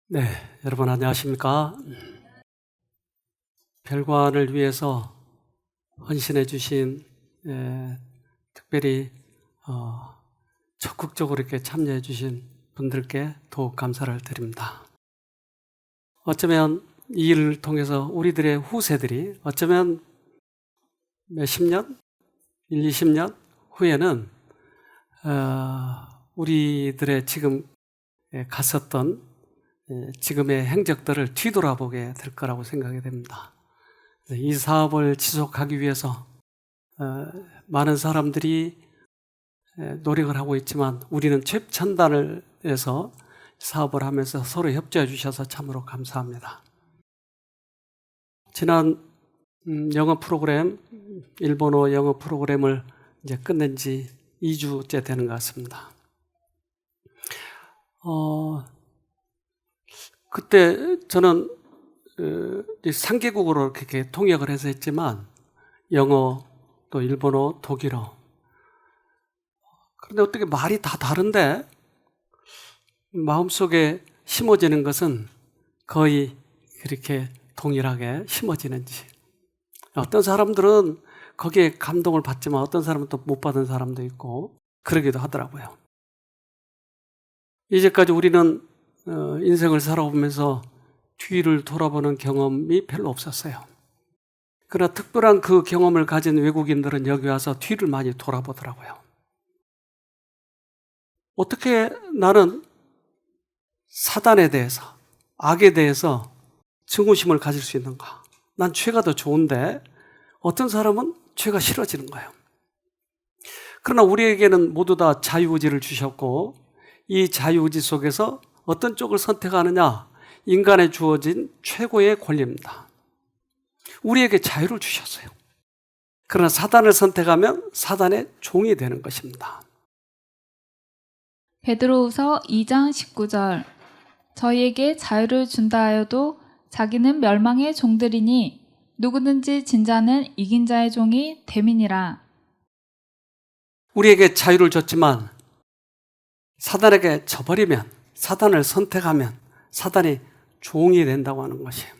네, 여러분 안녕하십니까? 별관을 위해서 헌신해 주신 특별히 적극적으로 이렇게 참여해 주신 분들께 더욱 감사를 드립니다. 어쩌면 이 일을 통해서 우리들의 후세들이 어쩌면 몇십 년, 20년 후에는 우리들의 지금 갔었던 지금의 행적들을 뒤돌아보게 될 거라고 생각이 됩니다. 이 사업을 지속하기 위해서 많은 사람들이 노력을 하고 있지만 우리는 최첨단에서 사업을 하면서 서로 협조해 주셔서 참으로 감사합니다. 지난 영어 프로그램, 일본어 영어 프로그램을 이제 끝낸 지 2주째 되는 것 같습니다. 그때 저는 3개국으로 이렇게 통역을 해서 했지만 영어, 또 일본어, 독일어. 그런데 어떻게 말이 다 다른데 마음속에 심어지는 것은 거의 그렇게 동일하게 심어지는지. 어떤 사람들은 거기에 감동을 받지만 어떤 사람은 또 못 받은 사람도 있고 그러기도 하더라고요. 이제까지 우리는 인생을 살아오면서 뒤를 돌아보는 경험이 별로 없었어요. 그러나 특별한 그 경험을 가진 외국인들은 여기 와서 뒤를 많이 돌아보더라고요. 어떻게 나는 사단에 대해서, 악에 대해서 증오심을 가질 수 있는가? 난 죄가 더 좋은데 어떤 사람은 죄가 싫어지는 거예요. 그러나 우리에게는 모두 다 자유의지를 주셨고 이 자유의지 속에서 어떤 쪽을 선택하느냐, 인간에 주어진 최고의 권리입니다. 우리에게 자유를 주셨어요. 그러나 사단을 선택하면 사단의 종이 되는 것입니다. 베드로후서 2장 19절 저희에게 자유를 준다 하여도 자기는 멸망의 종들이니 누구든지 진 자는 이긴 자의 종이 됨이니라. 우리에게 자유를 줬지만 사단에게 져버리면, 사단을 선택하면 사단이 종이 된다고 하는 것이에요.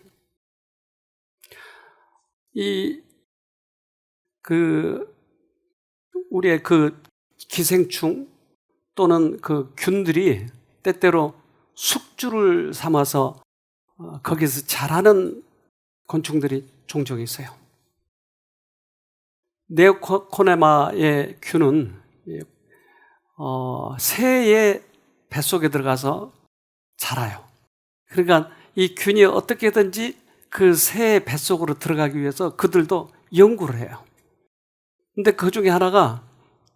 우리의 기생충 또는 균들이 때때로 숙주를 삼아서 거기서 자라는 곤충들이 종종 있어요. 네오코네마의 균은 새의 뱃속에 들어가서 자라요. 그러니까 이 균이 어떻게든지 그 새의 뱃속으로 들어가기 위해서 그들도 연구를 해요. 근데 그 중에 하나가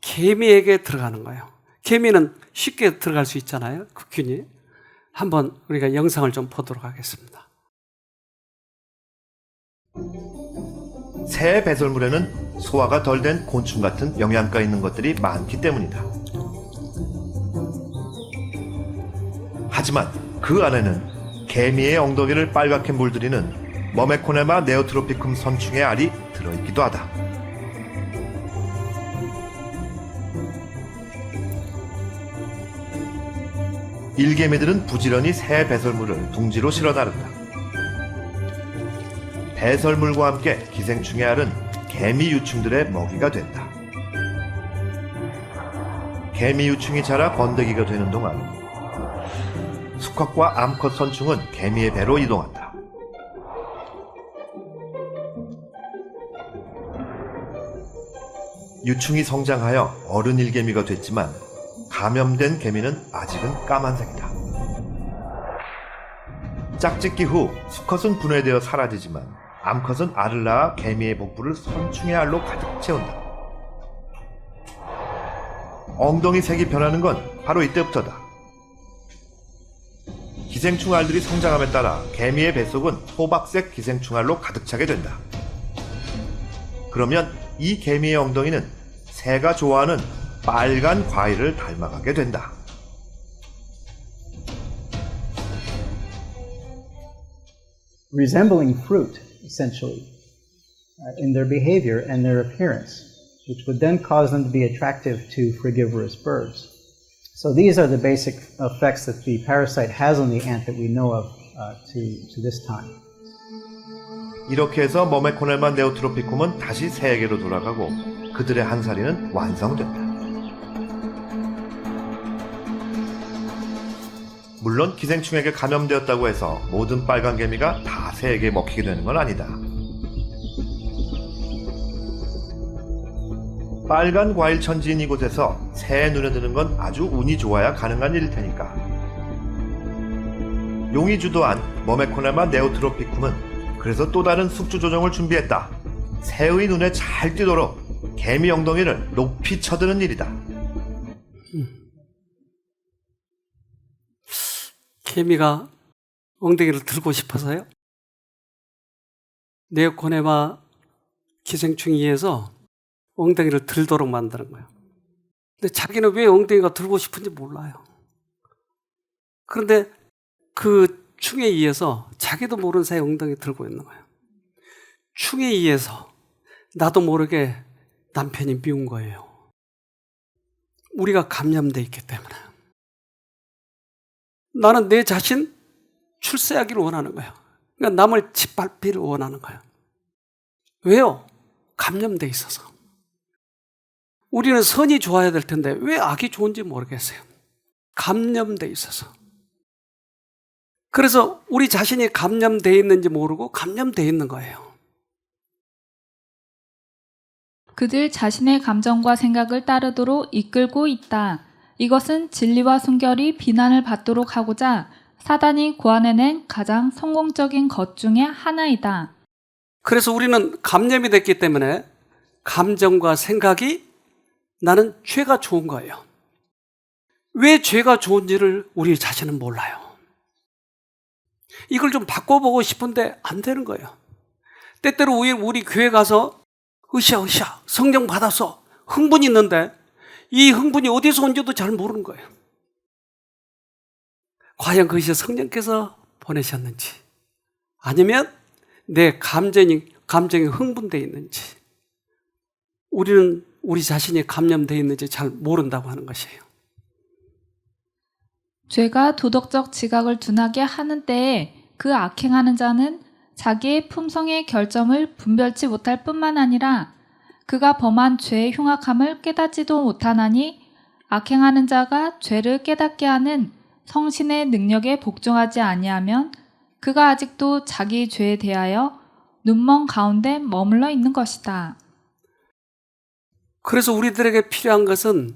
개미에게 들어가는 거예요. 개미는 쉽게 들어갈 수 있잖아요. 그 균이. 한번 우리가 영상을 좀 보도록 하겠습니다. 새의 배설물에는 소화가 덜 된 곤충 같은 영양가 있는 것들이 많기 때문이다. 하지만 그 안에는 개미의 엉덩이를 빨갛게 물들이는 머메코네마 네오트로피쿰 선충의 알이 들어있기도 하다. 일개미들은 부지런히 새 배설물을 둥지로 실어 나른다. 배설물과 함께 기생충의 알은 개미 유충들의 먹이가 된다. 개미 유충이 자라 번데기가 되는 동안 수컷과 암컷 선충은 개미의 배로 이동한다. 유충이 성장하여 어른 일개미가 됐지만 감염된 개미는 아직은 까만색이다. 짝짓기 후 수컷은 분해되어 사라지지만 암컷은 알을 낳아 개미의 복부를 선충의 알로 가득 채운다. 엉덩이 색이 변하는 건 바로 이때부터다. 기생충 알들이 성장함에 따라 개미의 뱃속은 호박색 기생충 알로 가득 차게 된다. 그러면 이 개미의 엉덩이는 새가 좋아하는 빨간 과일을 닮아가게 된다. Resembling fruit, essentially, in their behavior and their appearance, which would then cause them to be attractive to frugivorous birds. So these are the basic effects that the parasite has on the ant that we know of to this time. 이렇게 해서 머메코넬마 네오트로피쿰은 다시 새에게로 돌아가고 그들의 한살이는 완성된다. 물론 기생충에게 감염되었다고 해서 모든 빨간 개미가 다 새에게 먹히게 되는 건 아니다. 빨간 과일 천지인 이곳에서 새의 눈에 드는 건 아주 운이 좋아야 가능한 일일 테니까. 용이 주도한 머메코넬마 네오트로피쿰은 그래서 또 다른 숙주 조정을 준비했다. 새의 눈에 잘 띄도록 개미 엉덩이를 높이 쳐드는 일이다. 개미가 엉덩이를 들고 싶어서요? 네오코네마 기생충에 의해서 엉덩이를 들도록 만드는 거예요. 근데 자기는 왜 엉덩이가 들고 싶은지 몰라요. 그런데 그 충에 의해서 자기도 모르는 사이에 엉덩이 들고 있는 거예요. 충에 의해서 나도 모르게 남편이 미운 거예요. 우리가 감염돼 있기 때문에. 나는 내 자신 출세하기를 원하는 거예요. 그러니까 남을 짓밟기를 원하는 거예요. 왜요? 감염돼 있어서. 우리는 선이 좋아야 될 텐데 왜 악이 좋은지 모르겠어요. 감염돼 있어서. 그래서 우리 자신이 감염돼 있는지 모르고 감염돼 있는 거예요. 그들 자신의 감정과 생각을 따르도록 이끌고 있다. 이것은 진리와 순결이 비난을 받도록 하고자 사단이 고안해낸 가장 성공적인 것 중에 하나이다. 그래서 우리는 감염이 됐기 때문에 감정과 생각이 나는 죄가 좋은 거예요. 왜 죄가 좋은지를 우리 자신은 몰라요. 이걸 좀 바꿔보고 싶은데 안 되는 거예요. 때때로 우리 교회 가서 으쌰으쌰 성령 받아서 흥분이 있는데 이 흥분이 어디서 온지도 잘 모르는 거예요. 과연 그것이 성령께서 보내셨는지 아니면 내 감정이 흥분되어 있는지 우리는 우리 자신이 감염되어 있는지 잘 모른다고 하는 것이에요. 죄가 도덕적 지각을 둔하게 하는 때에 그 악행하는 자는 자기의 품성의 결점을 분별치 못할 뿐만 아니라 그가 범한 죄의 흉악함을 깨닫지도 못하나니 악행하는 자가 죄를 깨닫게 하는 성신의 능력에 복종하지 아니하면 그가 아직도 자기 죄에 대하여 눈먼 가운데 머물러 있는 것이다. 그래서 우리들에게 필요한 것은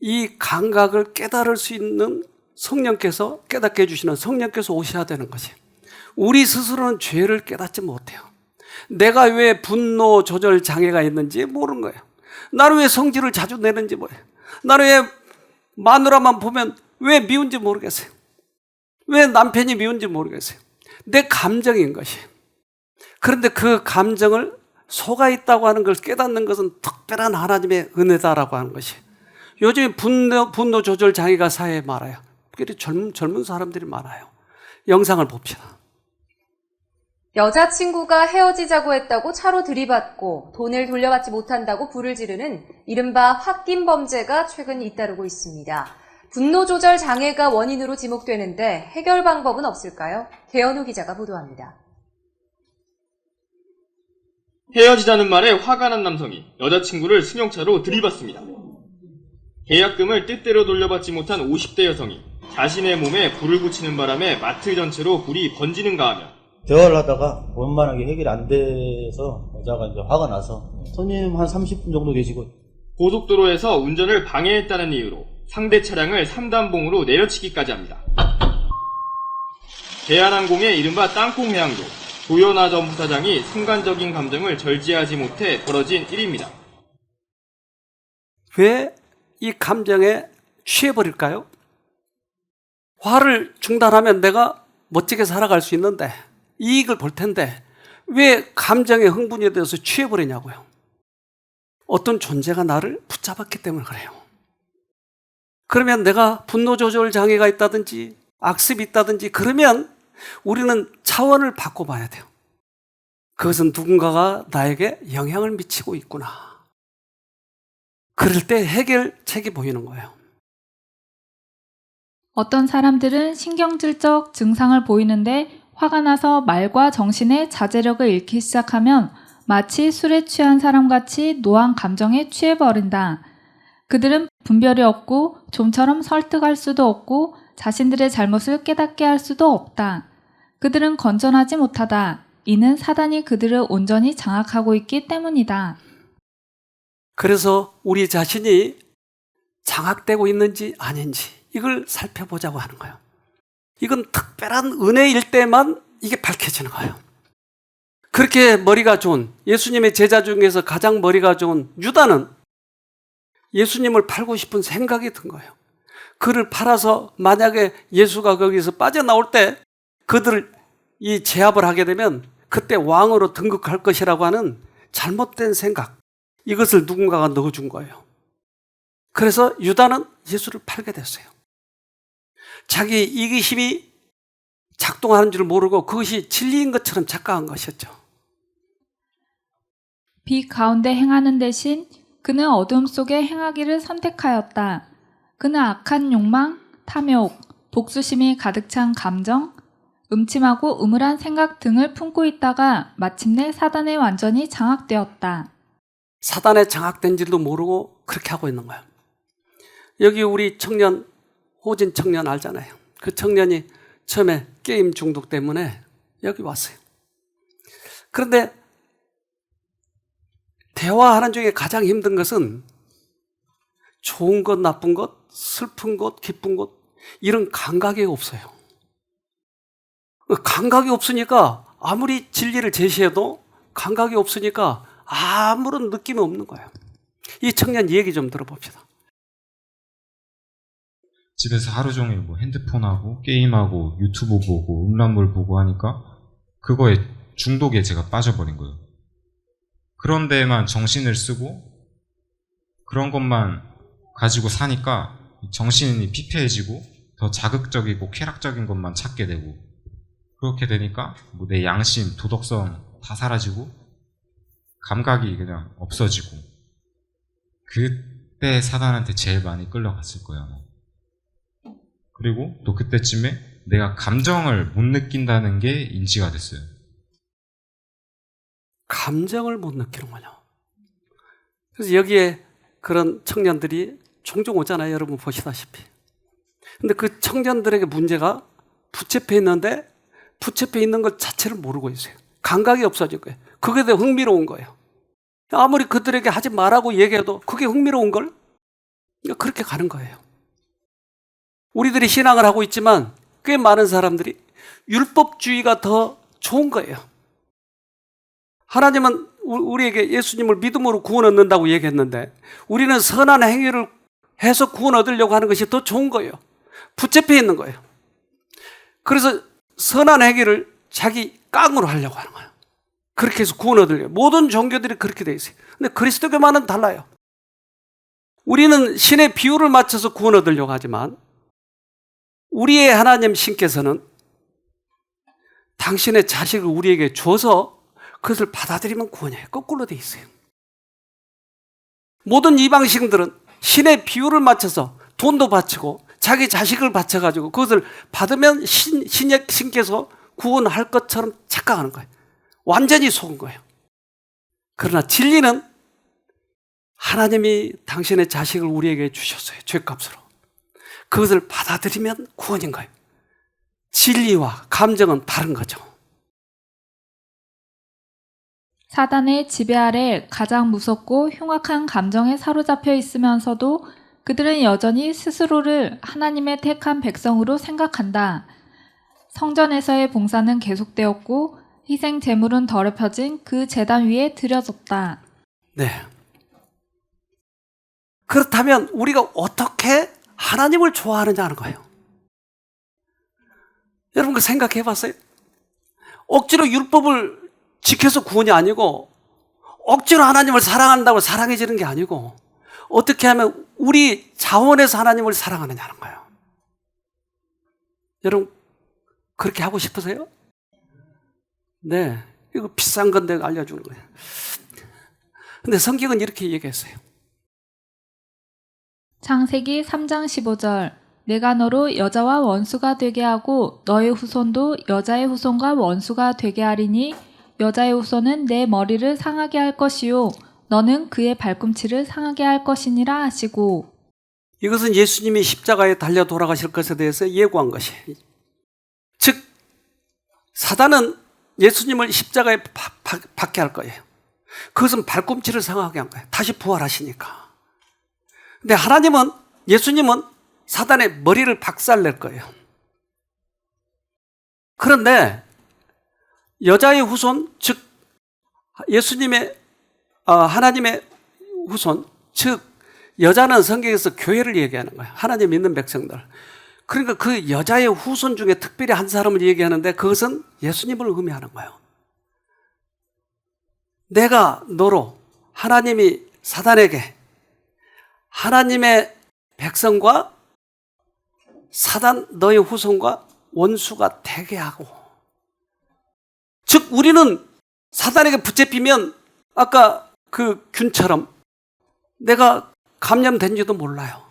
이 감각을 깨달을 수 있는 성령께서 깨닫게 해주시는 성령께서 오셔야 되는 것이에요. 우리 스스로는 죄를 깨닫지 못해요. 내가 왜 분노 조절 장애가 있는지 모르는 거예요. 나는 왜 성질을 자주 내는지 모르요. 나는 왜 마누라만 보면 왜 미운지 모르겠어요. 왜 남편이 미운지 모르겠어요. 내 감정인 것이에요. 그런데 그 감정을 속아 있다고 하는 걸 깨닫는 것은 특별한 하나님의 은혜다라고 하는 것이에요. 요즘에 분노 조절 장애가 사회에 많아요. 특히 젊은 사람들이 많아요. 영상을 봅시다. 여자친구가 헤어지자고 했다고 차로 들이받고 돈을 돌려받지 못한다고 불을 지르는 이른바 홧김 범죄가 최근 잇따르고 있습니다. 분노 조절 장애가 원인으로 지목되는데 해결 방법은 없을까요? 개연우 기자가 보도합니다. 헤어지자는 말에 화가 난 남성이 여자친구를 승용차로 들이받습니다. 계약금을 뜻대로 돌려받지 못한 50대 여성이 자신의 몸에 불을 붙이는 바람에 마트 전체로 불이 번지는가 하며 대화를 하다가 원만하게 해결이 안 돼서 여자가 이제 화가 나서 손님 한 30분 정도 계시고 고속도로에서 운전을 방해했다는 이유로 상대 차량을 3단봉으로 내려치기까지 합니다. 대한항공의 이른바 땅콩 해양도 조연아 전 부사장이 순간적인 감정을 절제하지 못해 벌어진 일입니다. 왜 이 감정에 취해버릴까요? 화를 중단하면 내가 멋지게 살아갈 수 있는데 이익을 볼 텐데 왜 감정의 흥분에 대해서 취해버리냐고요. 어떤 존재가 나를 붙잡았기 때문에 그래요. 그러면 내가 분노 조절 장애가 있다든지 악습이 있다든지 그러면 우리는 차원을 바꿔봐야 돼요. 그것은 누군가가 나에게 영향을 미치고 있구나. 그럴 때 해결책이 보이는 거예요. 어떤 사람들은 신경질적 증상을 보이는데 화가 나서 말과 정신의 자제력을 잃기 시작하면 마치 술에 취한 사람같이 노한 감정에 취해버린다. 그들은 분별이 없고 좀처럼 설득할 수도 없고 자신들의 잘못을 깨닫게 할 수도 없다. 그들은 건전하지 못하다. 이는 사단이 그들을 온전히 장악하고 있기 때문이다. 그래서 우리 자신이 장악되고 있는지 아닌지 이걸 살펴보자고 하는 거예요. 이건 특별한 은혜일 때만 이게 밝혀지는 거예요. 그렇게 머리가 좋은 예수님의 제자 중에서 가장 머리가 좋은 유다는 예수님을 팔고 싶은 생각이 든 거예요. 그를 팔아서 만약에 예수가 거기서 빠져나올 때 그들을 이 제압을 하게 되면 그때 왕으로 등극할 것이라고 하는 잘못된 생각, 이것을 누군가가 넣어준 거예요. 그래서 유다는 예수를 팔게 됐어요. 자기 이기심이 작동하는 줄 모르고 그것이 진리인 것처럼 착각한 것이었죠. 빛 가운데 행하는 대신 그는 어둠 속에 행하기를 선택하였다. 그는 악한 욕망, 탐욕, 복수심이 가득 찬 감정, 음침하고 음울한 생각 등을 품고 있다가 마침내 사단에 완전히 장악되었다. 사단에 장악된 줄도 모르고 그렇게 하고 있는 거예요. 여기 우리 청년, 호진 청년 알잖아요. 그 청년이 처음에 게임 중독 때문에 여기 왔어요. 그런데 대화하는 중에 가장 힘든 것은 좋은 것, 나쁜 것, 슬픈 것, 기쁜 것, 이런 감각이 없어요. 감각이 없으니까 아무리 진리를 제시해도 감각이 없으니까 아무런 느낌이 없는 거예요. 이 청년 얘기 좀 들어봅시다. 집에서 하루 종일 뭐 핸드폰하고 게임하고 유튜브 보고 음란물 보고 하니까 그거에 중독에 제가 빠져버린 거예요. 그런 데에만 정신을 쓰고 그런 것만 가지고 사니까 정신이 피폐해지고 더 자극적이고 쾌락적인 것만 찾게 되고, 그렇게 되니까 뭐 내 양심, 도덕성 다 사라지고 감각이 그냥 없어지고, 그때 사단한테 제일 많이 끌려갔을 거예요. 그리고 또 그때쯤에 내가 감정을 못 느낀다는 게 인지가 됐어요. 감정을 못 느끼는군요. 그래서 여기에 그런 청년들이 종종 오잖아요. 여러분 보시다시피. 근데 그 청년들에게 문제가 붙잡혀 있는데 붙잡혀 있는 것 자체를 모르고 있어요. 감각이 없어진 거예요. 그게 더 흥미로운 거예요. 아무리 그들에게 하지 말라고 얘기해도 그게 흥미로운 걸 그렇게 가는 거예요. 우리들이 신앙을 하고 있지만 꽤 많은 사람들이 율법주의가 더 좋은 거예요. 하나님은 우리에게 예수님을 믿음으로 구원 얻는다고 얘기했는데 우리는 선한 행위를 해서 구원 얻으려고 하는 것이 더 좋은 거예요. 붙잡혀 있는 거예요. 그래서 선한 행위를 자기 깡으로 하려고 하는 거예요. 그렇게 해서 구원 얻으려고. 모든 종교들이 그렇게 돼 있어요. 근데 그리스도교만은 달라요. 우리는 신의 비율을 맞춰서 구원 얻으려고 하지만 우리의 하나님 신께서는 당신의 자식을 우리에게 줘서 그것을 받아들이면 구원이에요. 거꾸로 돼 있어요. 모든 이방신들은 신의 비율을 맞춰서 돈도 바치고 자기 자식을 바쳐가지고 그것을 받으면 신께서 구원할 것처럼 착각하는 거예요. 완전히 속은 거예요. 그러나 진리는 하나님이 당신의 자식을 우리에게 주셨어요. 죄값으로. 그것을 받아들이면 구원인 거예요. 진리와 감정은 다른 거죠. 사단의 지배 아래 가장 무섭고 흉악한 감정에 사로잡혀 있으면서도 그들은 여전히 스스로를 하나님의 택한 백성으로 생각한다. 성전에서의 봉사는 계속되었고 희생 제물은 더럽혀진 그 제단 위에 드려졌다. 네. 그렇다면 우리가 어떻게 하나님을 좋아하느냐 하는 거예요. 여러분 그 생각해 봤어요? 억지로 율법을 지켜서 구원이 아니고 억지로 하나님을 사랑한다고 사랑해지는 게 아니고 어떻게 하면 우리 자원에서 하나님을 사랑하느냐는 거예요. 여러분 그렇게 하고 싶으세요? 네. 이거 비싼 건데 알려주는 거예요. 근데 성경은 이렇게 얘기했어요. 창세기 3장 15절 내가 너로 여자와 원수가 되게 하고 너의 후손도 여자의 후손과 원수가 되게 하리니 여자의 후손은 내 머리를 상하게 할 것이요 너는 그의 발꿈치를 상하게 할 것이니라 하시고. 이것은 예수님이 십자가에 달려 돌아가실 것에 대해서 예고한 것이에요. 즉 사단은 예수님을 십자가에 박게 할 거예요. 그것은 발꿈치를 상하게 한 거예요. 다시 부활하시니까. 근데 하나님은, 예수님은 사단의 머리를 박살낼 거예요. 그런데 여자의 후손, 즉 예수님의 하나님의 후손, 즉 여자는 성경에서 교회를 얘기하는 거예요. 하나님 믿는 백성들. 그러니까 그 여자의 후손 중에 특별히 한 사람을 얘기하는데 그것은 예수님을 의미하는 거예요. 내가 너로, 하나님이 사단에게 하나님의 백성과 사단 너의 후손과 원수가 되게 하고, 즉 우리는 사단에게 붙잡히면 아까 그 균처럼 내가 감염된지도 몰라요.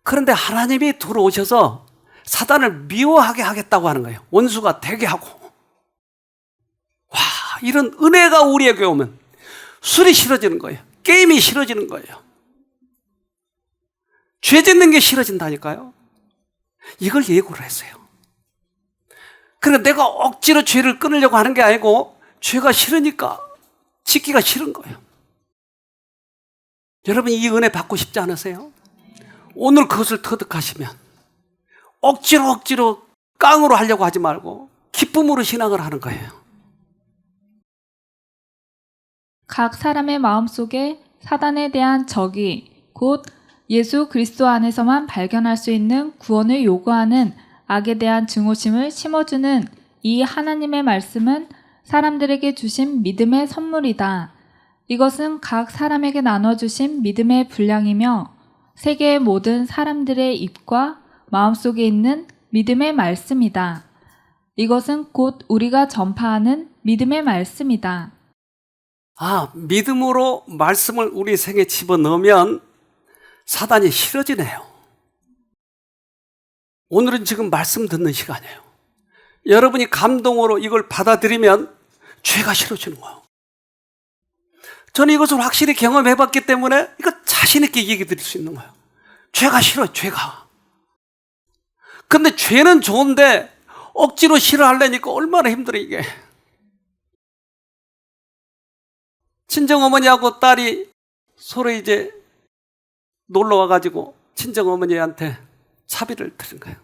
그런데 하나님이 들어오셔서 사단을 미워하게 하겠다고 하는 거예요. 원수가 되게 하고. 와, 이런 은혜가 우리에게 오면 술이 싫어지는 거예요. 게임이 싫어지는 거예요. 죄 짓는 게 싫어진다니까요. 이걸 예고를 했어요. 그러니까 내가 억지로 죄를 끊으려고 하는 게 아니고 죄가 싫으니까 짓기가 싫은 거예요. 여러분 이 은혜 받고 싶지 않으세요? 오늘 그것을 터득하시면 억지로 깡으로 하려고 하지 말고 기쁨으로 신앙을 하는 거예요. 각 사람의 마음속에 사단에 대한 적이 곧 예수 그리스도 안에서만 발견할 수 있는 구원을 요구하는 악에 대한 증오심을 심어주는 이 하나님의 말씀은 사람들에게 주신 믿음의 선물이다. 이것은 각 사람에게 나눠주신 믿음의 분량이며 세계의 모든 사람들의 입과 마음속에 있는 믿음의 말씀이다. 이것은 곧 우리가 전파하는 믿음의 말씀이다. 믿음으로 말씀을 우리 생에 집어넣으면 사단이 싫어지네요. 오늘은 지금 말씀 듣는 시간이에요. 여러분이 감동으로 이걸 받아들이면 죄가 싫어지는 거예요. 저는 이것을 확실히 경험해봤기 때문에 이거 자신 있게 얘기 드릴 수 있는 거예요. 죄가 싫어요, 죄가. 근데 죄는 좋은데 억지로 싫어하려니까 얼마나 힘들어 이게. 친정어머니하고 딸이 서로 이제 놀러 와가지고 친정어머니한테 차비를 드린 거예요.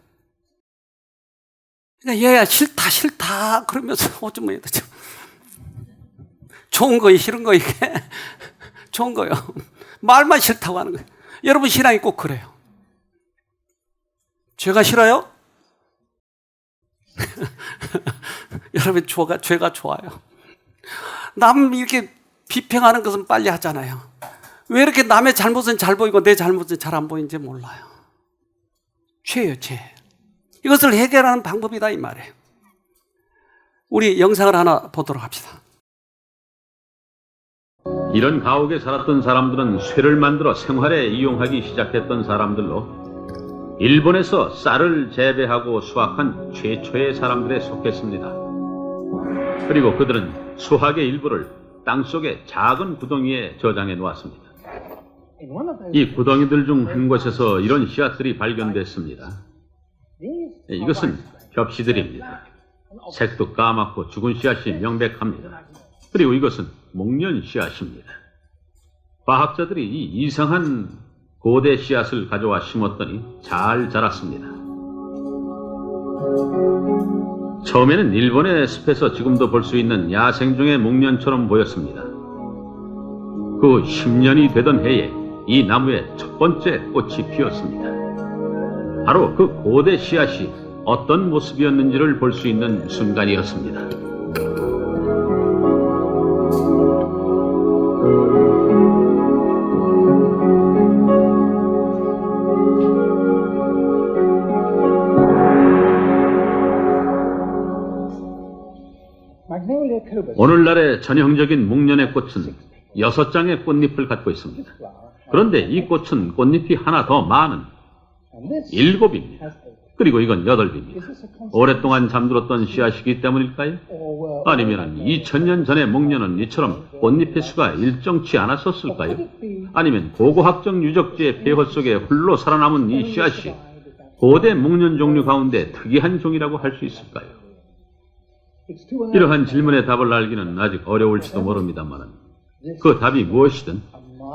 그러니까 얘야 싫다 그러면서 어쩌면 좋은 거예요, 싫은 거 이게? 좋은 거예요. 말만 싫다고 하는 거예요. 여러분 신앙이 꼭 그래요. 죄가 싫어요? 여러분 죄가 좋아요. 남 이렇게 비평하는 것은 빨리 하잖아요. 왜 이렇게 남의 잘못은 잘 보이고 내 잘못은 잘 안 보이는지 몰라요. 죄예요, 죄. 이것을 해결하는 방법이다 이 말이에요. 우리 영상을 하나 보도록 합시다. 이런 가옥에 살았던 사람들은 쇠를 만들어 생활에 이용하기 시작했던 사람들로 일본에서 쌀을 재배하고 수확한 최초의 사람들에 속했습니다. 그리고 그들은 수확의 일부를 땅속의 작은 구덩이에 저장해 놓았습니다. 이 구덩이들 중 한 곳에서 이런 씨앗들이 발견됐습니다. 이것은 벽씨들입니다. 색도 까맣고 죽은 씨앗이 명백합니다. 그리고 이것은 목련 씨앗입니다. 과학자들이 이 이상한 고대 씨앗을 가져와 심었더니 잘 자랐습니다. 처음에는 일본의 숲에서 지금도 볼 수 있는 야생종의 목련처럼 보였습니다. 그 10년이 되던 해에 이 나무에 첫 번째 꽃이 피었습니다. 바로 그 고대 씨앗이 어떤 모습이었는지를 볼 수 있는 순간이었습니다. 오늘날의 전형적인 목련의 꽃은 6장의 꽃잎을 갖고 있습니다. 그런데 이 꽃은 꽃잎이 하나 더 많은 7입니다. 그리고 이건 8입니다. 오랫동안 잠들었던 씨앗이기 때문일까요? 아니면 2000년 전의 목련은 이처럼 꽃잎의 수가 일정치 않았었을까요? 아니면 고고학적 유적지의 폐허 속에 홀로 살아남은 이 씨앗이 고대 목련 종류 가운데 특이한 종이라고 할 수 있을까요? 이러한 질문의 답을 알기는 아직 어려울지도 모릅니다만 그 답이 무엇이든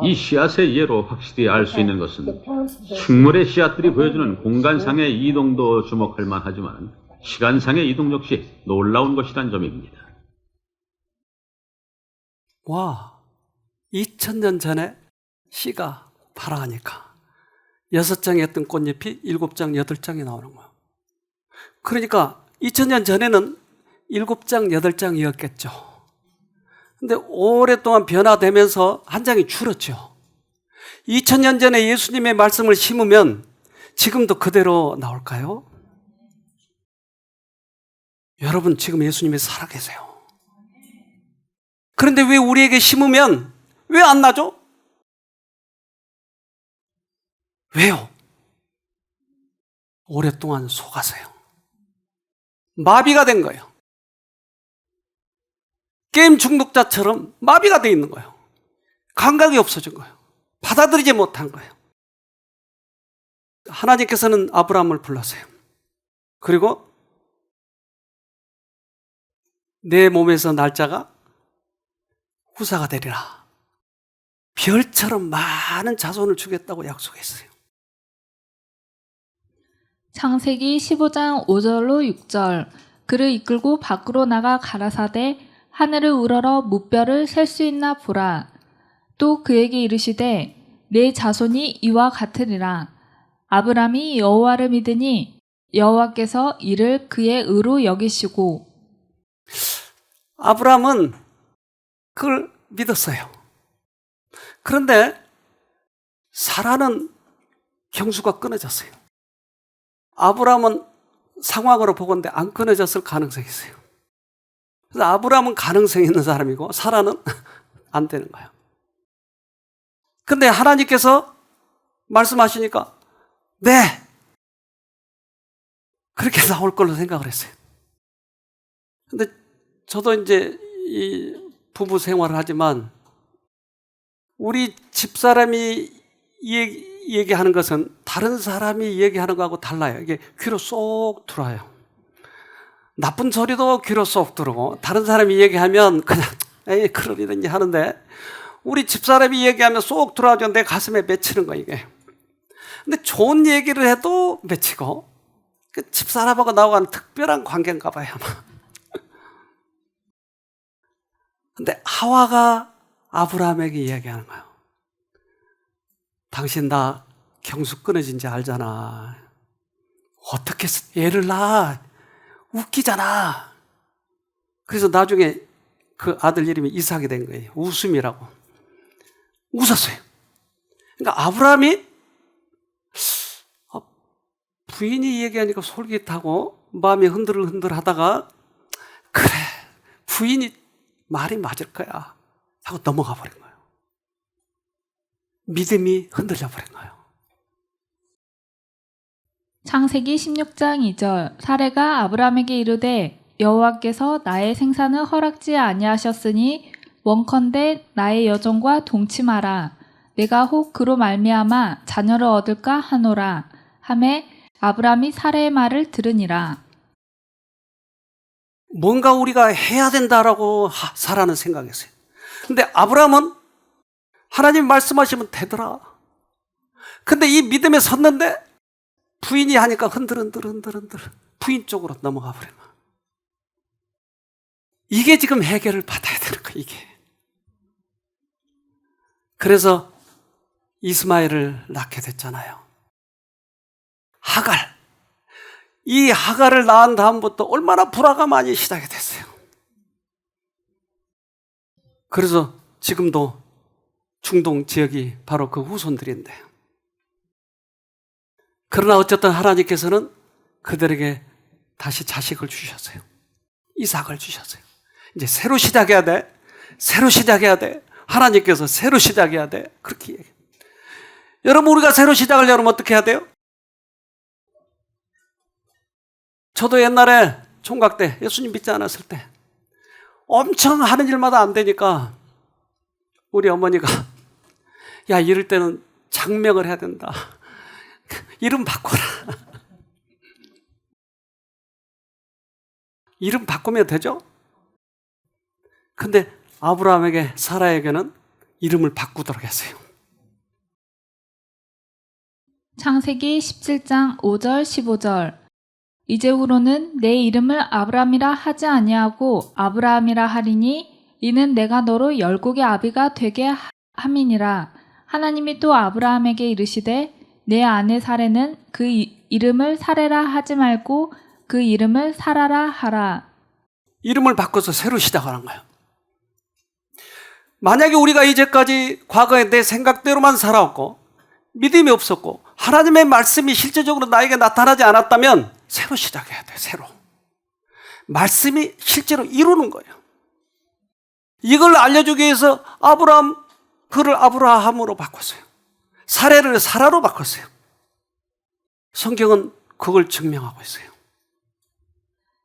이 씨앗의 예로 확실히 알 수 있는 것은 식물의 씨앗들이 보여주는 공간상의 이동도 주목할 만하지만 시간상의 이동 역시 놀라운 것이란 점입니다. 와, 2000년 전에 씨가 발아하니까 6장이었던 꽃잎이 7장, 8장이 나오는 거예요. 그러니까 2000년 전에는 7장, 8장이었겠죠. 근데 오랫동안 변화되면서 한 장이 줄었죠. 2000년 전에 예수님의 말씀을 심으면 지금도 그대로 나올까요? 여러분, 지금 예수님이 살아계세요. 그런데 왜 우리에게 심으면 왜 안 나죠? 왜요? 오랫동안 속아서요. 마비가 된 거예요. 게임 중독자처럼 마비가 되어 있는 거예요. 감각이 없어진 거예요. 받아들이지 못한 거예요. 하나님께서는 아브라함을 불렀어요. 그리고 내 몸에서 날짜가 후사가 되리라. 별처럼 많은 자손을 주겠다고 약속했어요. 창세기 15장 5절로 6절. 그를 이끌고 밖으로 나가 가라사대 하늘을 우러러 무뼈를 셀 수 있나 보라. 또 그에게 이르시되 내 자손이 이와 같으리라. 아브람이 여호와를 믿으니 여호와께서 이를 그의 의로 여기시고. 아브라함은 그걸 믿었어요. 그런데 사라는 경수가 끊어졌어요. 아브라함은 상황으로 보건대 안 끊어졌을 가능성이 있어요. 그래서 아브라함은 가능성이 있는 사람이고 사라는 안 되는 거예요. 근데 하나님께서 말씀하시니까 네! 그렇게 나올 걸로 생각을 했어요. 근데 저도 이제 이 부부 생활을 하지만 우리 집사람이 얘기하는 것은 다른 사람이 얘기하는 거하고 달라요. 이게 귀로 쏙 들어와요. 나쁜 소리도 귀로 쏙 들어오고 다른 사람이 얘기하면 그냥 에이 그러려니 하는데 우리 집사람이 얘기하면 쏙 들어와서 내 가슴에 맺히는 거예요, 이게. 근데 좋은 얘기를 해도 맺히고 그 집사람하고 나하고 특별한 관계인가 봐요, 아마. 근데 하와가 아브라함에게 이야기하는 거예요. 당신 나 경수 끊어진지 알잖아. 어떻게 애를 낳아? 웃기잖아. 그래서 나중에 그 아들 이름이 이삭이 된 거예요. 웃음이라고. 웃었어요. 그러니까 아브라함이 부인이 얘기하니까 솔깃하고 마음이 흔들흔들 하다가 그래 부인이 말이 맞을 거야 하고 넘어가 버린 거예요. 믿음이 흔들려 버린 거예요. 창세기 16장 2절. 사레가 아브라함에게 이르되 여호와께서 나의 생산을 허락지 아니하셨으니 원컨대 나의 여종과 동침하라. 내가 혹 그로 말미암아 자녀를 얻을까 하노라. 하매 아브라함이 사레의 말을 들으니라. 뭔가 우리가 해야 된다라고 사라는 생각했어요. 근데 아브라함은 하나님 말씀하시면 되더라. 근데 이 믿음에 섰는데 부인이 하니까 흔들흔들 부인 쪽으로 넘어가 버린 거야. 이게 지금 해결을 받아야 되는 거야, 이게. 그래서 이스마엘을 낳게 됐잖아요. 하갈. 이 하갈을 낳은 다음부터 얼마나 불화가 많이 시작이 됐어요. 그래서 지금도 중동 지역이 바로 그 후손들인데. 그러나 어쨌든 하나님께서는 그들에게 다시 자식을 주셨어요. 이삭을 주셨어요. 이제 새로 시작해야 돼. 새로 시작해야 돼. 하나님께서 새로 시작해야 돼. 그렇게 얘기해요. 여러분, 우리가 새로 시작하려면 어떻게 해야 돼요? 저도 옛날에 총각 때 예수님 믿지 않았을 때 엄청 하는 일마다 안 되니까 우리 어머니가 야, 이럴 때는 장명을 해야 된다. 이름 바꿔라. 이름 바꾸면 되죠? 근데 아브라함에게 사라에게는 이름을 바꾸도록 했어요. 창세기 17장 5절 15절 이제후로는 내 이름을 아브람이라 하지 아니하고 아브라함이라 하리니 이는 내가 너로 열국의 아비가 되게 함이니라. 하나님이 또 아브라함에게 이르시되 내 아내 사레는 그 이름을 사레라 하지 말고 그 이름을 사라라 하라. 이름을 바꿔서 새로 시작하는 거예요. 만약에 우리가 이제까지 과거에 내 생각대로만 살아왔고 믿음이 없었고 하나님의 말씀이 실제적으로 나에게 나타나지 않았다면 새로 시작해야 돼. 새로. 말씀이 실제로 이루는 거예요. 이걸 알려주기 위해서 그를 아브라함으로 바꿨어요. 사레를 사라로 바꿨어요. 성경은 그걸 증명하고 있어요.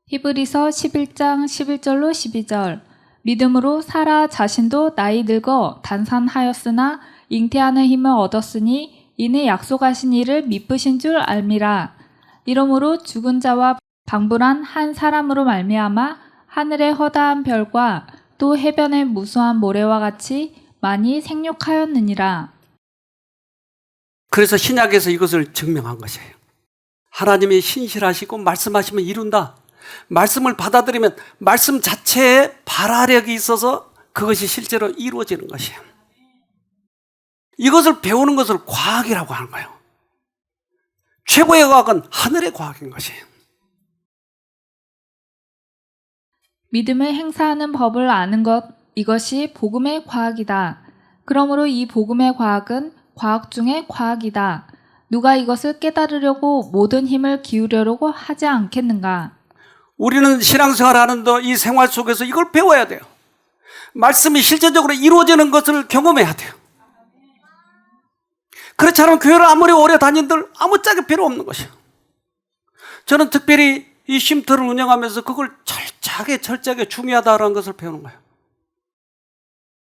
히브리서 11장 11절로 12절 믿음으로 사라 자신도 나이 늙어 단산하였으나 잉태하는 힘을 얻었으니 이는 약속하신 이를 미쁘신 줄 알미라. 이러므로 죽은 자와 방불한 한 사람으로 말미암아 하늘의 허다한 별과 또 해변의 무수한 모래와 같이 많이 생육하였느니라. 그래서 신약에서 이것을 증명한 것이에요. 하나님이 신실하시고 말씀하시면 이룬다. 말씀을 받아들이면 말씀 자체에 발화력이 있어서 그것이 실제로 이루어지는 것이에요. 이것을 배우는 것을 과학이라고 하는 거예요. 최고의 과학은 하늘의 과학인 것이에요. 믿음을 행사하는 법을 아는 것, 이것이 복음의 과학이다. 그러므로 이 복음의 과학은 과학 중의 과학이다. 누가 이것을 깨달으려고 모든 힘을 기울여려고 하지 않겠는가? 우리는 신앙생활 하는데 이 생활 속에서 이걸 배워야 돼요. 말씀이 실제적으로 이루어지는 것을 경험해야 돼요. 그렇지 않으면 교회를 아무리 오래 다닌들 아무짝에 필요 없는 것이에요. 저는 특별히 이 쉼터를 운영하면서 그걸 철저하게 중요하다는 것을 배우는 거예요.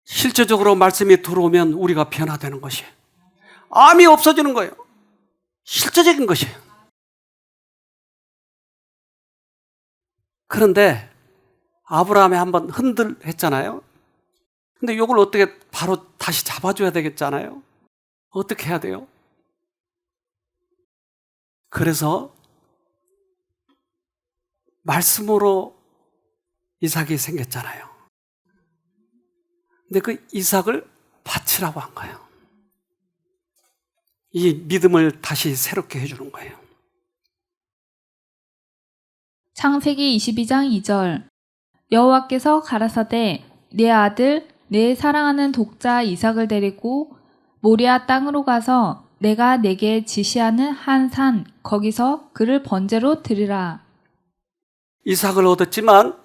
실제적으로 말씀이 들어오면 우리가 변화되는 것이에요. 암이 없어지는 거예요. 실제적인 것이에요. 그런데 아브라함이 한번 흔들했잖아요. 근데 이걸 어떻게 바로 다시 잡아줘야 되겠잖아요. 어떻게 해야 돼요? 그래서 말씀으로 이삭이 생겼잖아요. 근데 그 이삭을 바치라고 한 거예요. 이 믿음을 다시 새롭게 해주는 거예요. 창세기 22장 2절 여호와께서 가라사대 내 아들 내 사랑하는 독자 이삭을 데리고 모리아 땅으로 가서 내가 내게 지시하는 한 산 거기서 그를 번제로 드리라. 이삭을 얻었지만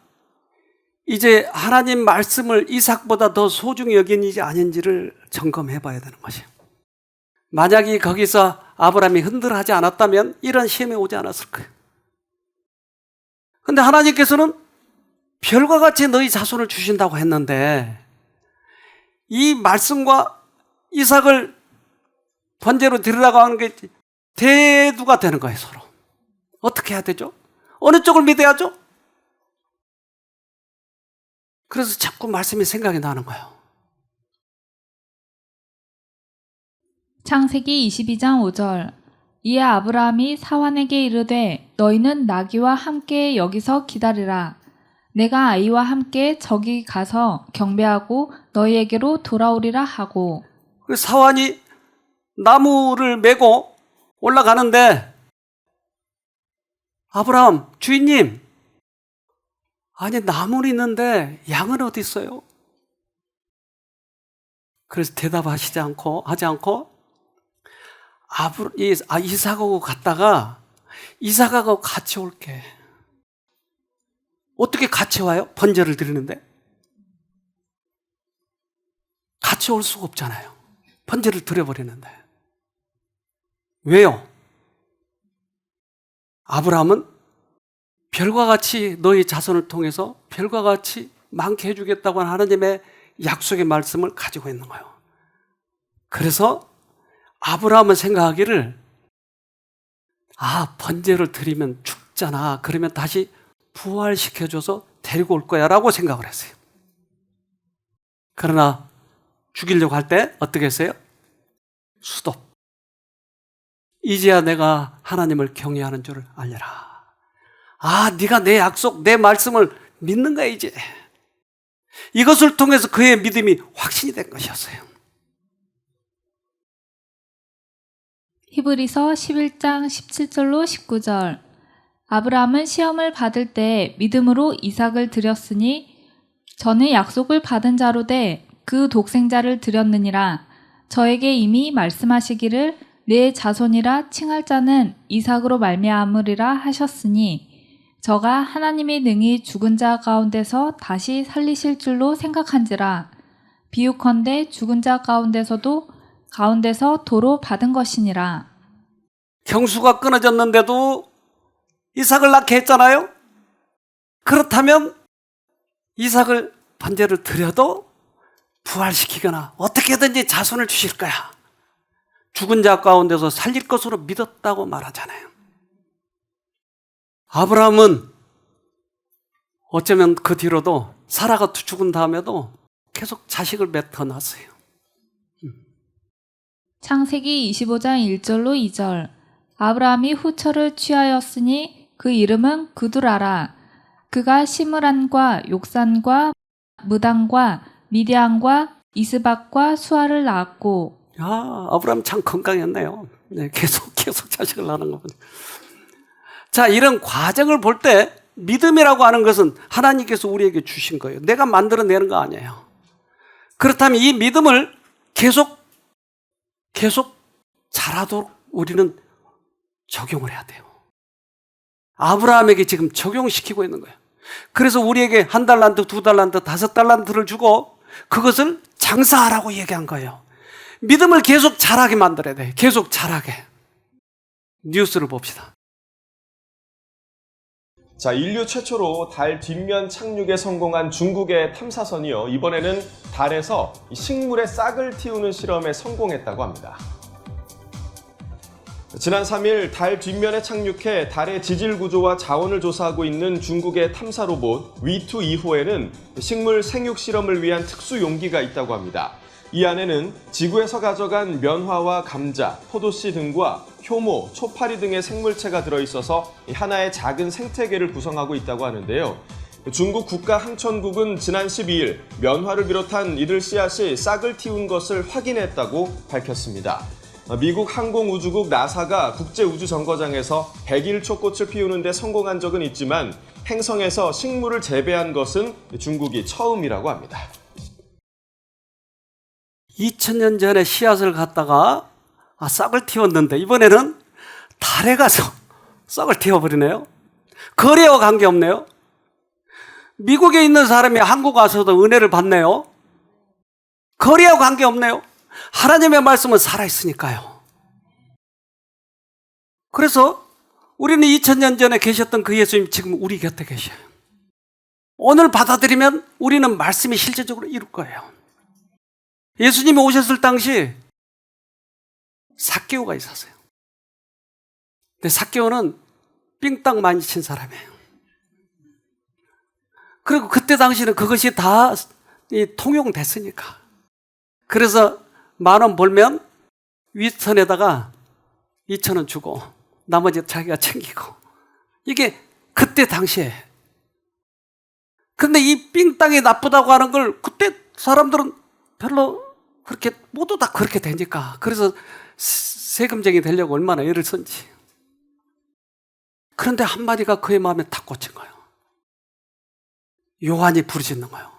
이제 하나님 말씀을 이삭보다 더 소중히 여기는지 아닌지를 점검해 봐야 되는 것이에요. 만약에 거기서 아브라함이 흔들하지 않았다면 이런 시험이 오지 않았을 거예요. 근데 하나님께서는 별과 같이 너희 자손을 주신다고 했는데 이 말씀과 이삭을 번제로 드리라고 하는 게 대두가 되는 거예요, 서로. 어떻게 해야 되죠? 어느 쪽을 믿어야죠? 그래서 자꾸 말씀이 생각이 나는 거예요. 창세기 22장 5절 이에 아브라함이 사환에게 이르되 너희는 나귀와 함께 여기서 기다리라. 내가 아이와 함께 저기 가서 경배하고 너희에게로 돌아오리라 하고. 사환이 나무를 메고 올라가는데 아브라함 주인님, 아니 나무는 있는데 양은 어디 있어요? 그래서 하지 않고 이삭하고 갔다가 이삭하고 같이 올게. 어떻게 같이 와요? 번제를 드리는데 같이 올 수가 없잖아요. 번제를 드려버리는데. 왜요? 아브라함은 별과 같이 너희 자손을 통해서 별과 같이 많게 해주겠다고 하는 하나님의 약속의 말씀을 가지고 있는 거예요. 그래서 아브라함은 생각하기를 번제를 드리면 죽잖아. 그러면 다시 부활시켜줘서 데리고 올 거야 라고 생각을 했어요. 그러나 죽이려고 할 때 어떻게 했어요? 수도. 이제야 내가 하나님을 경외하는 줄을 알려라. 네가 내 약속, 내 말씀을 믿는 거야 이제. 이것을 통해서 그의 믿음이 확신이 된 것이었어요. 히브리서 11장 17절로 19절. 아브라함은 시험을 받을 때 믿음으로 이삭을 드렸으니 전에 약속을 받은 자로 돼 그 독생자를 드렸느니라. 저에게 이미 말씀하시기를 내 자손이라 칭할 자는 이삭으로 말미암으리라 하셨으니 저가 하나님이 능히 죽은 자 가운데서 다시 살리실 줄로 생각한지라. 비유컨대 죽은 자 가운데서 도로 받은 것이니라. 경수가 끊어졌는데도 이삭을 낳게 했잖아요. 그렇다면 이삭을 번제를 드려도 부활시키거나 어떻게든지 자손을 주실 거야. 죽은 자 가운데서 살릴 것으로 믿었다고 말하잖아요. 아브라함은 어쩌면 그 뒤로도 사라가 죽은 다음에도 계속 자식을 맺어놨어요. 창세기 25장 1절로 2절. 아브라함이 후처를 취하였으니 그 이름은 그두라라. 그가 시므란과 욕산과 무당과 미디안과 이스박과 수아를 낳았고. 아브라함 참 건강했네요. 네, 계속 자식을 낳는 거군요. 자, 이런 과정을 볼 때 믿음이라고 하는 것은 하나님께서 우리에게 주신 거예요. 내가 만들어내는 거 아니에요. 그렇다면 이 믿음을 계속 잘하도록 우리는 적용을 해야 돼요. 아브라함에게 지금 적용시키고 있는 거예요. 그래서 우리에게 1달란트, 2달란트, 5달란트를 주고 그것을 장사하라고 얘기한 거예요. 믿음을 계속 잘하게 만들어야 돼요. 계속 잘하게. 뉴스를 봅시다. 자, 인류 최초로 달 뒷면 착륙에 성공한 중국의 탐사선이요. 이번에는 달에서 식물의 싹을 틔우는 실험에 성공했다고 합니다. 지난 3일 달 뒷면에 착륙해 달의 지질 구조와 자원을 조사하고 있는 중국의 탐사 로봇 V2 2호에는 식물 생육 실험을 위한 특수 용기가 있다고 합니다. 이 안에는 지구에서 가져간 면화와 감자, 포도씨 등과 효모, 초파리 등의 생물체가 들어있어서 하나의 작은 생태계를 구성하고 있다고 하는데요. 중국 국가항천국은 지난 12일 면화를 비롯한 이들 씨앗이 싹을 틔운 것을 확인했다고 밝혔습니다. 미국 항공우주국 나사가 국제우주정거장에서 100일 꽃을 피우는 데 성공한 적은 있지만 행성에서 식물을 재배한 것은 중국이 처음이라고 합니다. 2000년 전에 씨앗을 갖다가 싹을 틔웠는데 이번에는 달에 가서 싹을 틔워버리네요. 거래와 관계없네요. 미국에 있는 사람이 한국 와서도 은혜를 받네요. 거래와 관계없네요. 하나님의 말씀은 살아있으니까요. 그래서 우리는 2000년 전에 계셨던 그 예수님 지금 우리 곁에 계셔요. 오늘 받아들이면 우리는 말씀이 실제적으로 이룰 거예요. 예수님이 오셨을 당시 삭개오가 있었어요. 근데 삭개오는 삥땅 많이 친 사람이에요. 그리고 그때 당시는 그것이 다 통용됐으니까. 그래서 10,000원 벌면 윗선에다가 2,000원 주고 나머지 자기가 챙기고. 이게 그때 당시에. 근데 이 삥땅이 나쁘다고 하는 걸 그때 사람들은 별로 그렇게 모두 다 그렇게 되니까. 그래서 세금쟁이 되려고 얼마나 애를 썼지. 그런데 한마디가 그의 마음에 탁 꽂힌 거예요. 요한이 부르짖는 거예요.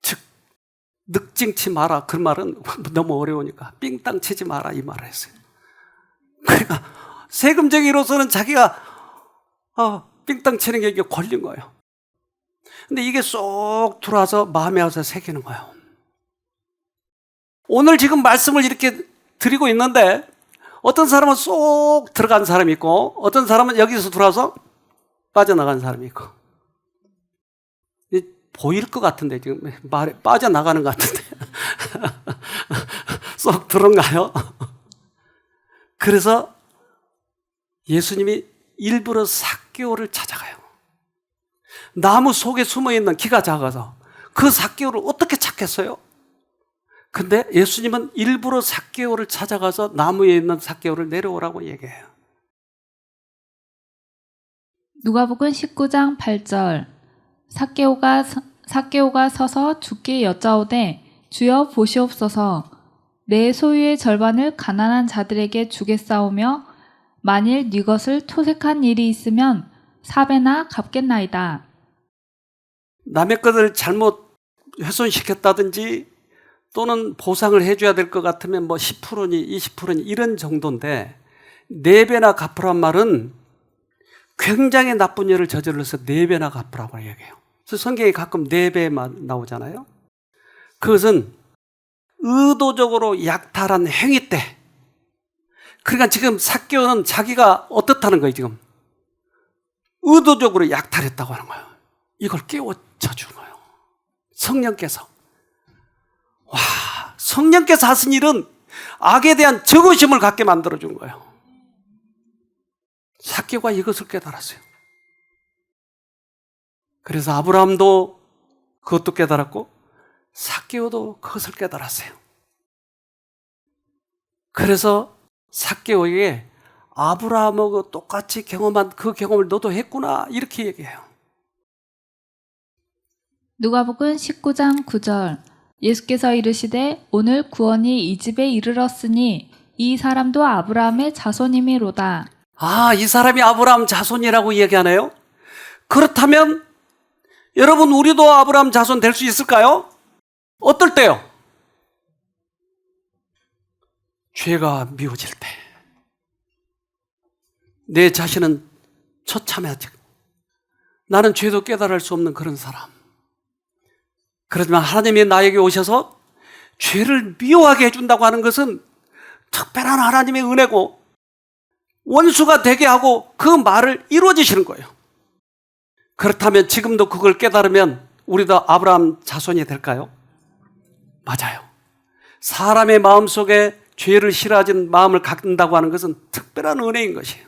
즉 늑징치 마라. 그 말은 너무 어려우니까 삥땅 치지 마라 이 말을 했어요. 그러니까 세금쟁이로서는 자기가 삥땅 치는 게 이게 걸린 거예요. 근데 이게 쏙 들어와서 마음에 와서 새기는 거예요. 오늘 지금 말씀을 이렇게 드리고 있는데 어떤 사람은 쏙 들어간 사람이 있고 어떤 사람은 여기서 들어와서 빠져나간 사람이 있고. 보일 것 같은데, 지금 말에 빠져나가는 것 같은데. 쏙 들어가요? 그래서 예수님이 일부러 삭개오를 찾아가요. 나무 속에 숨어있는 키가 작아서 그 삭개오를 어떻게 찾겠어요? 근데 예수님은 일부러 삭개오를 찾아가서 나무에 있는 삭개오를 내려오라고 얘기해요. 누가복음 19장 8절 삭개오가 서서 주께 여짜오되 주여 보시옵소서 내 소유의 절반을 가난한 자들에게 주겠사오며 만일 네 것을 토색한 일이 있으면 4배나 갚겠나이다. 남의 것을 잘못 훼손시켰다든지 또는 보상을 해줘야 될 것 같으면 뭐 10%니 20%니 이런 정도인데 4배나 갚으란 말은 굉장히 나쁜 일을 저질러서 4배나 갚으라고 얘기해요. 그래서 성경에 가끔 4배만 나오잖아요. 그것은 의도적으로 약탈한 행위 때. 그러니까 지금 삭개오는 자기가 어떻다는 거예요, 지금. 의도적으로 약탈했다고 하는 거예요. 이걸 깨우쳐 준 거예요. 성령께서. 와, 성령께서 하신 일은 악에 대한 적의심을 갖게 만들어준 거예요. 삭개오가 이것을 깨달았어요. 그래서 아브라함도 그것도 깨달았고 삭개오도 그것을 깨달았어요. 그래서 삭개오에게 아브라함하고 똑같이 경험한 그 경험을 너도 했구나 이렇게 얘기해요. 누가복음 19장 9절 예수께서 이르시되 오늘 구원이 이 집에 이르렀으니 이 사람도 아브라함의 자손이미로다. 아, 이 사람이 아브라함 자손이라고 얘기하네요. 그렇다면 여러분 우리도 아브라함 자손 될 수 있을까요? 어떨 때요? 죄가 미워질 때. 내 자신은 처참해지고 나는 죄도 깨달을 수 없는 그런 사람. 그렇지만 하나님이 나에게 오셔서 죄를 미워하게 해준다고 하는 것은 특별한 하나님의 은혜고 원수가 되게 하고 그 말을 이루어지시는 거예요. 그렇다면 지금도 그걸 깨달으면 우리도 아브라함 자손이 될까요? 맞아요. 사람의 마음속에 죄를 싫어하는 마음을 갖는다고 하는 것은 특별한 은혜인 것이에요.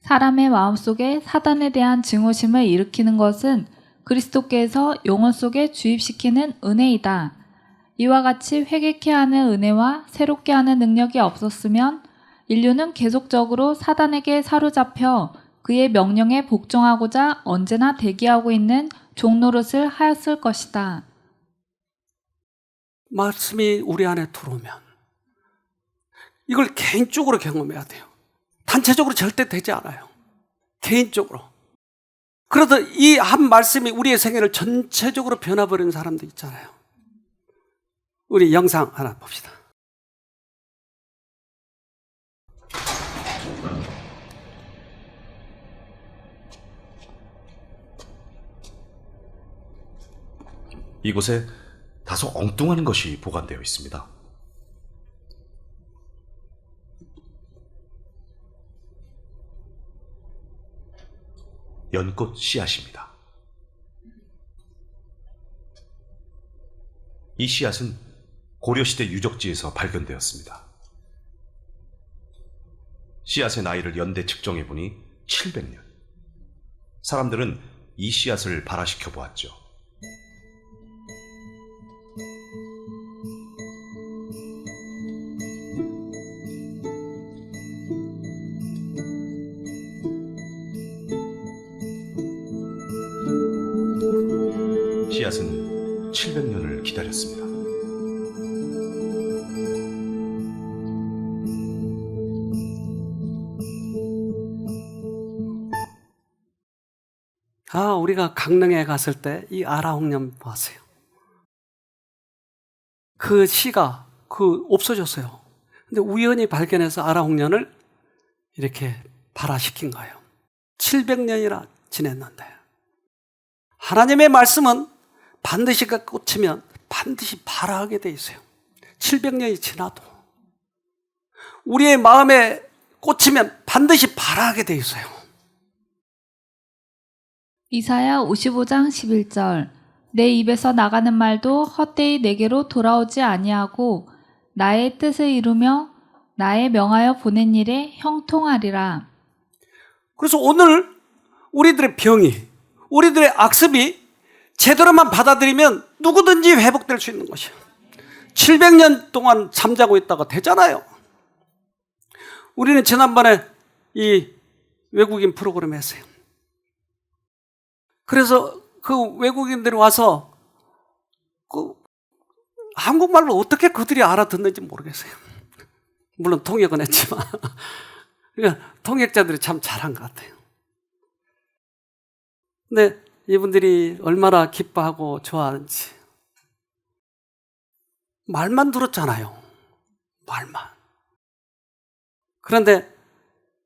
사람의 마음속에 사단에 대한 증오심을 일으키는 것은 그리스도께서 영혼 속에 주입시키는 은혜이다. 이와 같이 회개케 하는 은혜와 새롭게 하는 능력이 없었으면 인류는 계속적으로 사단에게 사로잡혀 그의 명령에 복종하고자 언제나 대기하고 있는 종노릇을 하였을 것이다. 말씀이 우리 안에 들어오면 이걸 개인적으로 경험해야 돼요. 단체적으로 절대 되지 않아요. 개인적으로. 그래도 이 한 말씀이 우리의 생애를 전체적으로 변화버리는 사람도 있잖아요. 우리 영상 하나 봅시다. 이곳에 다소 엉뚱한 것이 보관되어 있습니다. 연꽃 씨앗입니다. 이 씨앗은 고려시대 유적지에서 발견되었습니다. 씨앗의 나이를 연대 측정해보니 700년. 사람들은 이 씨앗을 발화시켜 보았죠. 씨앗은 700년을 기다렸습니다. 우리가 강릉에 갔을 때 이 아라홍련 봤어요. 그 씨가 없어졌어요. 근데 우연히 발견해서 아라홍련을 이렇게 발화시킨 거예요. 700년이나 지냈는데. 하나님의 말씀은 반드시 꽂히면 반드시 발화하게 돼 있어요. 700년이 지나도. 우리의 마음에 꽂히면 반드시 발하게 돼 있어요. 이사야 55장 11절 내 입에서 나가는 말도 헛되이 내게로 돌아오지 아니하고 나의 뜻을 이루며 나의 명하여 보낸 일에 형통하리라. 그래서 오늘 우리들의 병이, 우리들의 악습이 제대로만 받아들이면 누구든지 회복될 수 있는 것이에요. 700년 동안 잠자고 있다가 되잖아요. 우리는 지난번에 이 외국인 프로그램 했어요. 그래서 그 외국인들이 와서 그 한국말로 어떻게 그들이 알아듣는지 모르겠어요. 물론 통역은 했지만 그러니까 통역자들이 참 잘한 것 같아요. 근데 이분들이 얼마나 기뻐하고 좋아하는지. 말만 들었잖아요. 말만. 그런데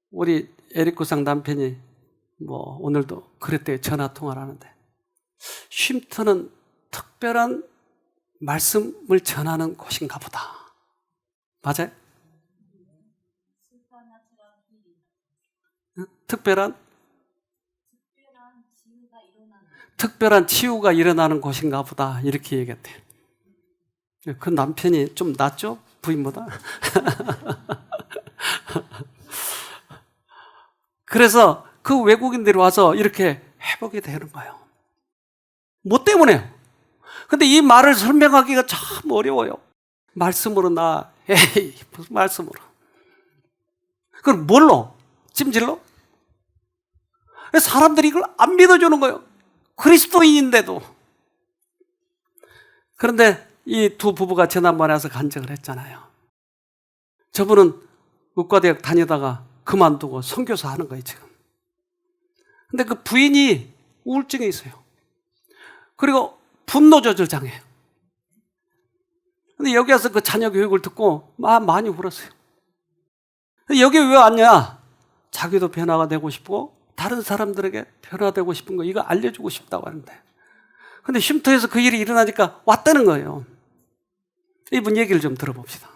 우리 에릭 구상 남편이 뭐 오늘도 그랬대요. 전화 통화를 하는데 쉼터는 특별한 말씀을 전하는 곳인가 보다. 맞아요? 특별한 치유가 일어나는 곳인가 보다. 이렇게 얘기했대요. 그 남편이 좀 낫죠? 부인보다. 그래서 그 외국인들이 와서 이렇게 회복이 되는 거예요. 뭐 때문에요? 근데 이 말을 설명하기가 참 어려워요. 말씀으로 에이, 무슨 말씀으로. 그럼 뭘로? 찜질로? 사람들이 이걸 안 믿어주는 거예요. 그리스도인인데도. 그런데 이 두 부부가 지난번에 와서 간증을 했잖아요. 저분은 의과대학 다니다가 그만두고 선교사 하는 거예요, 지금. 근데 그 부인이 우울증이 있어요. 그리고 분노 조절 장애예요. 근데 여기 와서 그 자녀 교육을 듣고 많이 울었어요. 여기 왜 왔냐? 자기도 변화가 되고 싶고 다른 사람들에게 변화되고 싶은 거 이거 알려주고 싶다고 하는데 근데 쉼터에서 그 일이 일어나니까 왔다는 거예요. 이분 얘기를 좀 들어봅시다.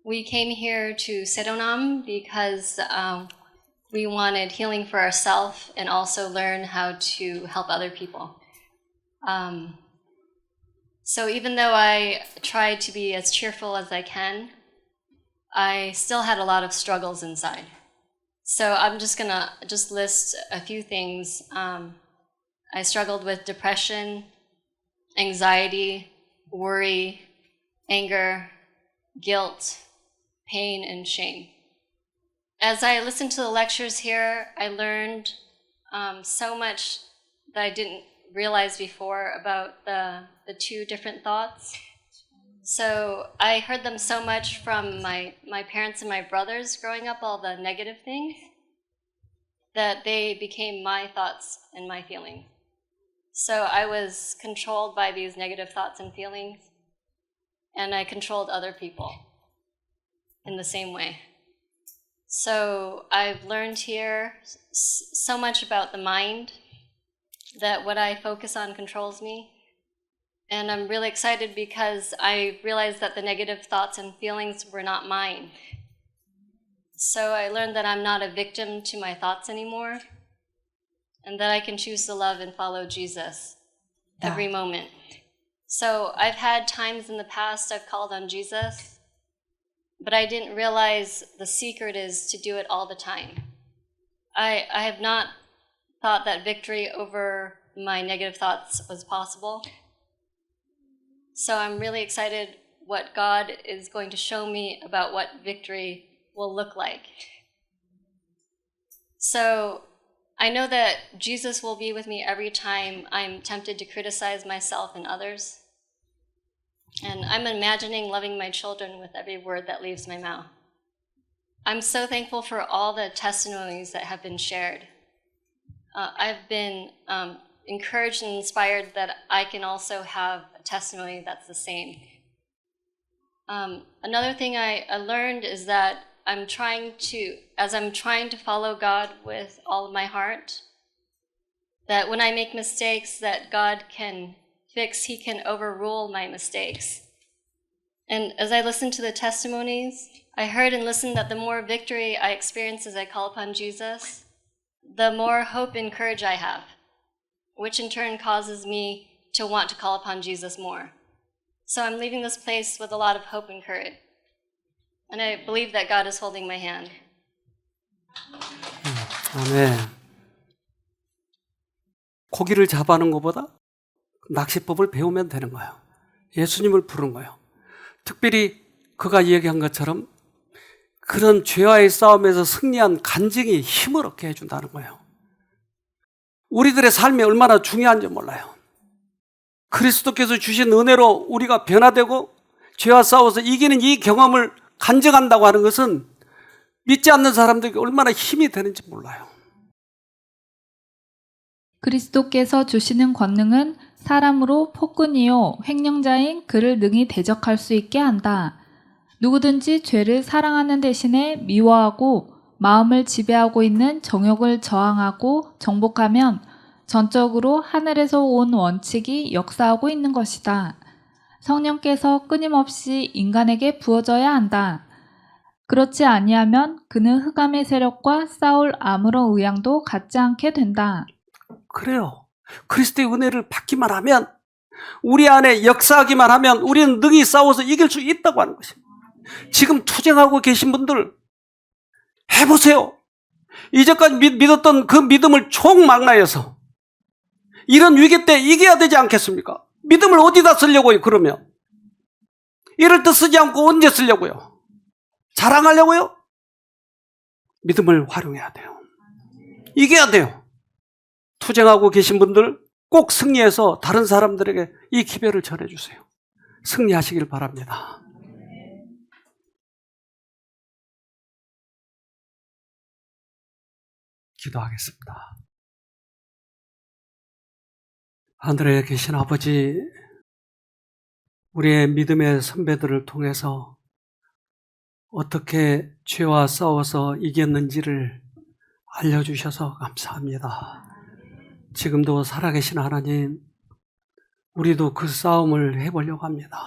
We came here to Seronam because we wanted healing for ourselves and also learn how to help other people. So even though I tried to be as cheerful as I can, I still had a lot of struggles inside. So I'm just gonna list a few things. I struggled with depression, anxiety, worry, anger, guilt, pain, and shame. As I listened to the lectures here, I learned so much that I didn't realize before about the two different thoughts. So I heard them so much from my parents and my brothers growing up, all the negative things, that they became my thoughts and my feelings. So I was controlled by these negative thoughts and feelings, and I controlled other people in the same way. So I've learned here so much about the mind, that what I focus on controls me. And I'm really excited because I realized that the negative thoughts and feelings were not mine. So I learned that I'm not a victim to my thoughts anymore, and that I can choose to love and follow Jesus every moment. So I've had times in the past I've called on Jesus, but I didn't realize the secret is to do it all the time. I have not thought that victory over my negative thoughts was possible. So I'm really excited what God is going to show me about what victory will look like. So I know that Jesus will be with me every time I'm tempted to criticize myself and others. And I'm imagining loving my children with every word that leaves my mouth. I'm so thankful for all the testimonies that have been shared. I've been encouraged and inspired that I can also have a testimony that's the same. Another thing I learned is that as I'm trying to follow God with all of my heart, that when I make mistakes that God can fix, He can overrule my mistakes. And as I listened to the testimonies, I heard and listened that the more victory I experience as I call upon Jesus, the more hope and courage I have, which in turn causes me to want to call upon Jesus more. So I'm leaving this place with a lot of hope and courage. And I believe that God is holding my hand. 아멘. 고기를 잡아하는 것보다 낚시법을 배우면 되는 거예요. 예수님을 부른 거예요. 특별히 그가 이야기한 것처럼 그런 죄와의 싸움에서 승리한 간증이 힘을 얻게 해준다는 거예요. 우리들의 삶이 얼마나 중요한지 몰라요. 그리스도께서 주신 은혜로 우리가 변화되고 죄와 싸워서 이기는 이 경험을 간증한다고 하는 것은 믿지 않는 사람들에게 얼마나 힘이 되는지 몰라요. 그리스도께서 주시는 권능은 사람으로 폭군이요 횡령자인 그를 능히 대적할 수 있게 한다. 누구든지 죄를 사랑하는 대신에 미워하고 마음을 지배하고 있는 정욕을 저항하고 정복하면 전적으로 하늘에서 온 원칙이 역사하고 있는 것이다. 성령께서 끊임없이 인간에게 부어져야 한다. 그렇지 아니하면 그는 흑암의 세력과 싸울 아무런 의향도 갖지 않게 된다. 그래요. 그리스도의 은혜를 받기만 하면, 우리 안에 역사하기만 하면 우리는 능히 싸워서 이길 수 있다고 하는 것입니다. 지금 투쟁하고 계신 분들 해보세요. 이제까지 믿었던 그 믿음을 총망라해서 이런 위기 때 이겨야 되지 않겠습니까? 믿음을 어디다 쓰려고요, 그러면? 이럴 때 쓰지 않고 언제 쓰려고요? 자랑하려고요? 믿음을 활용해야 돼요. 이겨야 돼요. 투쟁하고 계신 분들 꼭 승리해서 다른 사람들에게 이 기별을 전해주세요. 승리하시길 바랍니다. 기도하겠습니다. 하늘에 계신 아버지, 우리의 믿음의 선배들을 통해서 어떻게 죄와 싸워서 이겼는지를 알려주셔서 감사합니다. 지금도 살아계신 하나님, 우리도 그 싸움을 해보려고 합니다.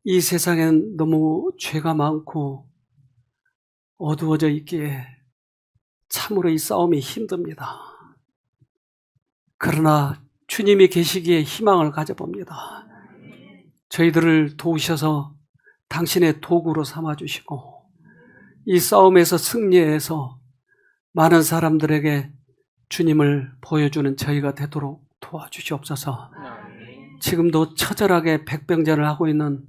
이 세상엔 너무 죄가 많고 어두워져 있기에 참으로 이 싸움이 힘듭니다. 그러나 주님이 계시기에 희망을 가져봅니다. 저희들을 도우셔서 당신의 도구로 삼아주시고 이 싸움에서 승리해서 많은 사람들에게 주님을 보여주는 저희가 되도록 도와주시옵소서. 지금도 처절하게 백병전을 하고 있는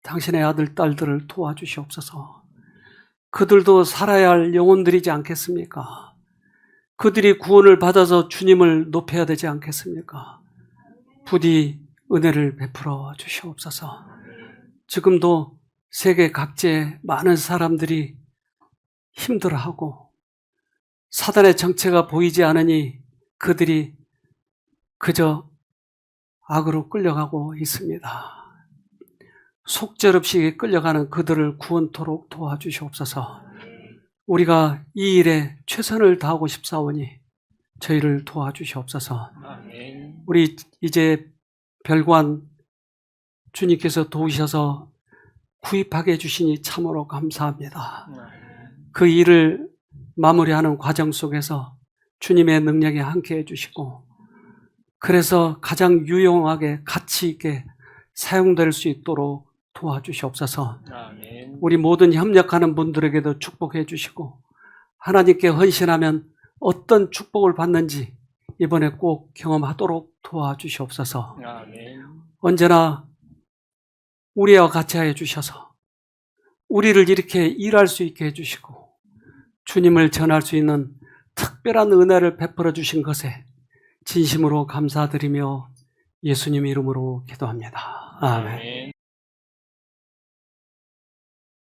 당신의 아들, 딸들을 도와주시옵소서. 그들도 살아야 할 영혼들이지 않겠습니까? 그들이 구원을 받아서 주님을 높여야 되지 않겠습니까? 부디 은혜를 베풀어 주시옵소서. 지금도 세계 각지에 많은 사람들이 힘들어하고 사단의 정체가 보이지 않으니 그들이 그저 악으로 끌려가고 있습니다. 속절없이 끌려가는 그들을 구원토록 도와주시옵소서. 우리가 이 일에 최선을 다하고 싶사오니 저희를 도와주시옵소서. 우리 이제 별관 주님께서 도우셔서 구입하게 해주시니 참으로 감사합니다. 그 일을 마무리하는 과정 속에서 주님의 능력이 함께 해주시고 그래서 가장 유용하게 가치 있게 사용될 수 있도록 도와주시옵소서. 우리 모든 협력하는 분들에게도 축복해 주시고 하나님께 헌신하면 어떤 축복을 받는지 이번에 꼭 경험하도록 도와주시옵소서. 언제나 우리와 같이 해 주셔서 우리를 이렇게 일할 수 있게 해주시고 주님을 전할 수 있는 특별한 은혜를 베풀어 주신 것에 진심으로 감사드리며 예수님 이름으로 기도합니다. 아멘.